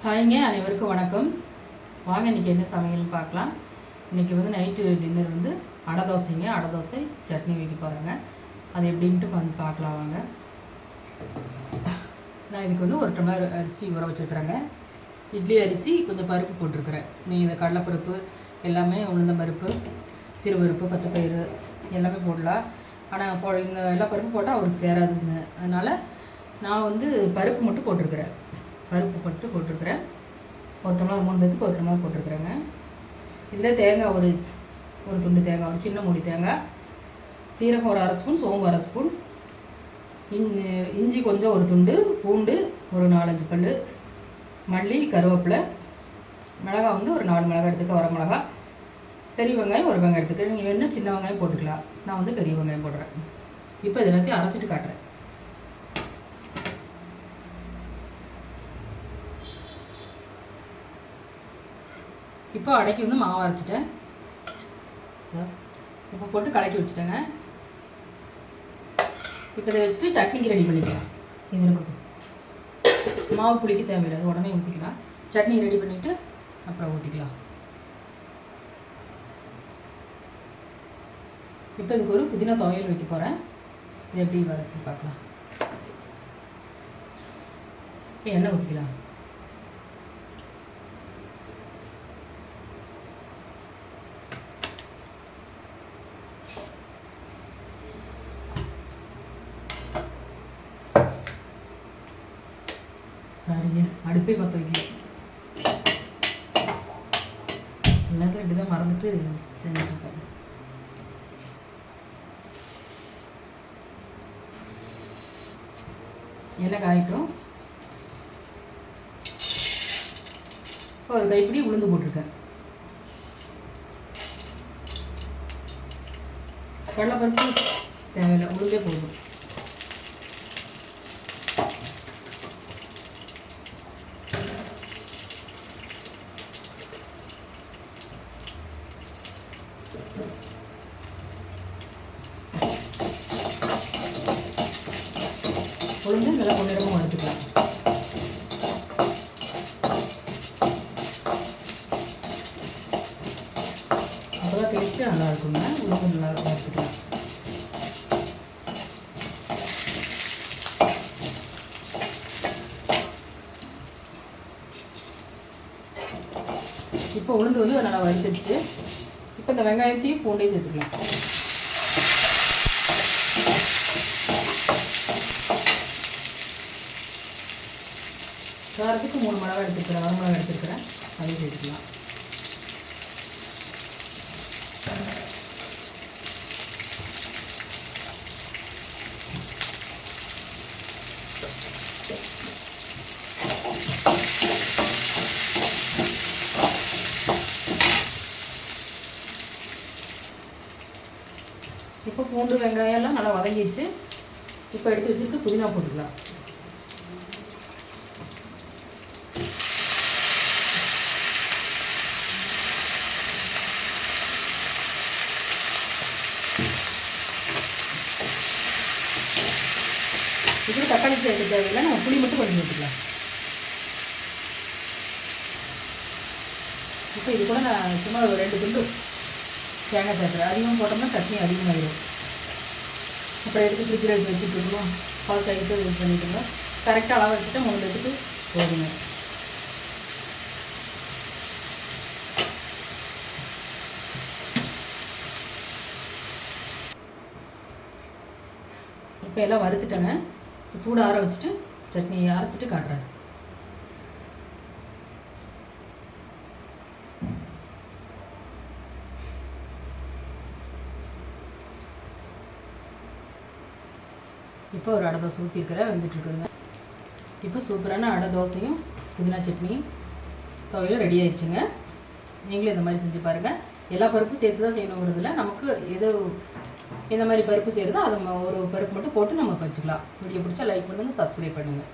ஹாய்ங்க, அனைவருக்கும் வணக்கம். வாங்க இன்றைக்கி என்ன சமையல்னு பார்க்கலாம். இன்றைக்கி நைட்டு டின்னர் அடை தோசைங்க. அடை தோசை சட்னி வைக்க போகிறேங்க. அது எப்படின்ட்டு பார்க்கலாம் வாங்க. நான் இதுக்கு ஒரு டம்ளர் அரிசி ஊற வச்சுருக்குறேங்க. இட்லி அரிசி, கொஞ்சம் பருப்பு போட்டிருக்கிறேன். நீங்கள் இந்த கடலைப்பருப்பு எல்லாமே, உளுந்தம் பருப்பு, சிறுபருப்பு, பச்சைப்பயிறு எல்லாமே போடலாம். ஆனால் இந்த எல்லா பருப்பு போட்டால் அவருக்கு சேராதுங்க. அதனால் நான் பருப்பு மட்டும் போட்டிருக்கிறேன். ஒரு டம்ளர் 3 பேத்துக்கு ஒரு டம்ளர் போட்டிருக்கிறேங்க. இதில் தேங்காய் ஒரு துண்டு தேங்காய், ஒரு சின்ன மூடி தேங்காய், சீரகம் ஒரு 1/2 ஸ்பூன், சோம்பு 1/2 ஸ்பூன், இஞ்சி கொஞ்சம் ஒரு துண்டு, பூண்டு ஒரு 4-5 பல், மல்லி, கருவேப்பிலை, மிளகாய் ஒரு 4 மிளகாய் எடுத்துக்க, வர மிளகா, பெரிய வெங்காயம் ஒரு வெங்காயம் எடுத்துக்க. நீங்கள் வேணுன்னா சின்ன வெங்காயம் போட்டுக்கலாம். நான் பெரிய வெங்காயம் போடுறேன். இப்போ இது எல்லாத்தையும் அரைச்சிட்டு காட்டுறேன். இப்போ அடைக்கி மாவு அரைச்சிட்டேன். இப்போ போட்டு கலக்கி வச்சுட்டேங்க. இப்போ இதை வச்சுட்டு சட்னிக்கு ரெடி பண்ணிக்கலாம். இது இருக்கட்டும். மாவு புளிக்க தேவையில்லை, உடனே ஊற்றிக்கலாம். சட்னி ரெடி பண்ணிவிட்டு அப்புறம் ஊற்றிக்கலாம். இப்போ இதுக்கு ஒரு புதினா துவையல் வைக்க போகிறேன். இது எப்படி வதக்கி பார்க்கலாம். இப்போ எண்ணெய் ஊற்றிக்கலாம். சரிங்க, அடுப்பே பற்ற வைக்கல. எல்லாத்தையும் இப்படி தான் மறந்துட்டு செஞ்சுட்ருக்கேன். எண்ணெய் காய்க்கும். ஒரு கைப்பிடி உளுந்து போட்டிருக்கேன். கடலைப்பருப்பு தேவையில்லை, உளுந்தே போதும். உளுந்து நல்லா பொன்னிறமாக வறுத்துக்கலாம். அப்போ தான் டேஸ்ட்டு நல்லா இருக்குங்க. உளுந்து நல்லா வறுத்துக்கலாம். இப்போ உளுந்து நல்லா வறுத்துட்டு இப்போ இந்த வெங்காயத்தையும் பூண்டையும் சேர்த்துக்கலாம். காரத்துக்கு 3 மிளகாய் எடுத்துக்கிறேன், 1 மிளகாய் எடுத்துக்கிறேன். அதையும் சேர்த்துக்கலாம். இப்போ பூண்டு வெங்காயம் எல்லாம் நல்லா வதங்கிடுச்சு. இப்போ எடுத்து வச்சுட்டு புதினா போட்டுக்கலாம். இது தக்காளி சேர்க்க தேவையில்லை, நம்ம புளி மட்டும் கொஞ்சம் ஊற்றிக்கலாம். இப்போ இது கூட நான் சும்மா ஒரு 2 துண்டு தேங்காய் சேர்க்குறேன். அதிகமாக போட்டோம்னா சட்னி அதிகமாகிடும். அப்புறம் எடுத்து ஃப்ரிட்ஜில் எடுத்து வச்சுட்டுருக்கோம். பால் சைட்டு யூஸ் பண்ணிட்டுருக்கோம். கரெக்டாக அளவு வச்சுட்டு 3 பேத்துக்கு போதுங்க. இப்போ எல்லாம் வறுத்துட்டேங்க. சூடு ஆற வச்சுட்டு சட்னி அரைச்சிட்டு காட்டுறேன். இப்போ ஒரு அடை தோசை ஊற்றிருக்கிறேன், வெந்துட்டுருக்குதுங்க. இப்போ சூப்பரான அடை தோசையும் புதினா சட்னியும் துவையலும் ரெடி ஆயிடுச்சுங்க. நீங்களும் இந்த மாதிரி செஞ்சு பாருங்கள். எல்லா பருப்பும் சேர்த்து தான் செய்யணுங்கிறதுல நமக்கு எது இந்த மாதிரி பருப்பு செய்கிறதோ அதை ஒரு பருப்பு மட்டும் போட்டு நம்ம வச்சுக்கலாம். வீடியோ பிடிச்சா லைக் பண்ணுங்கள், சப்ஸ்கிரைப் பண்ணுங்கள்.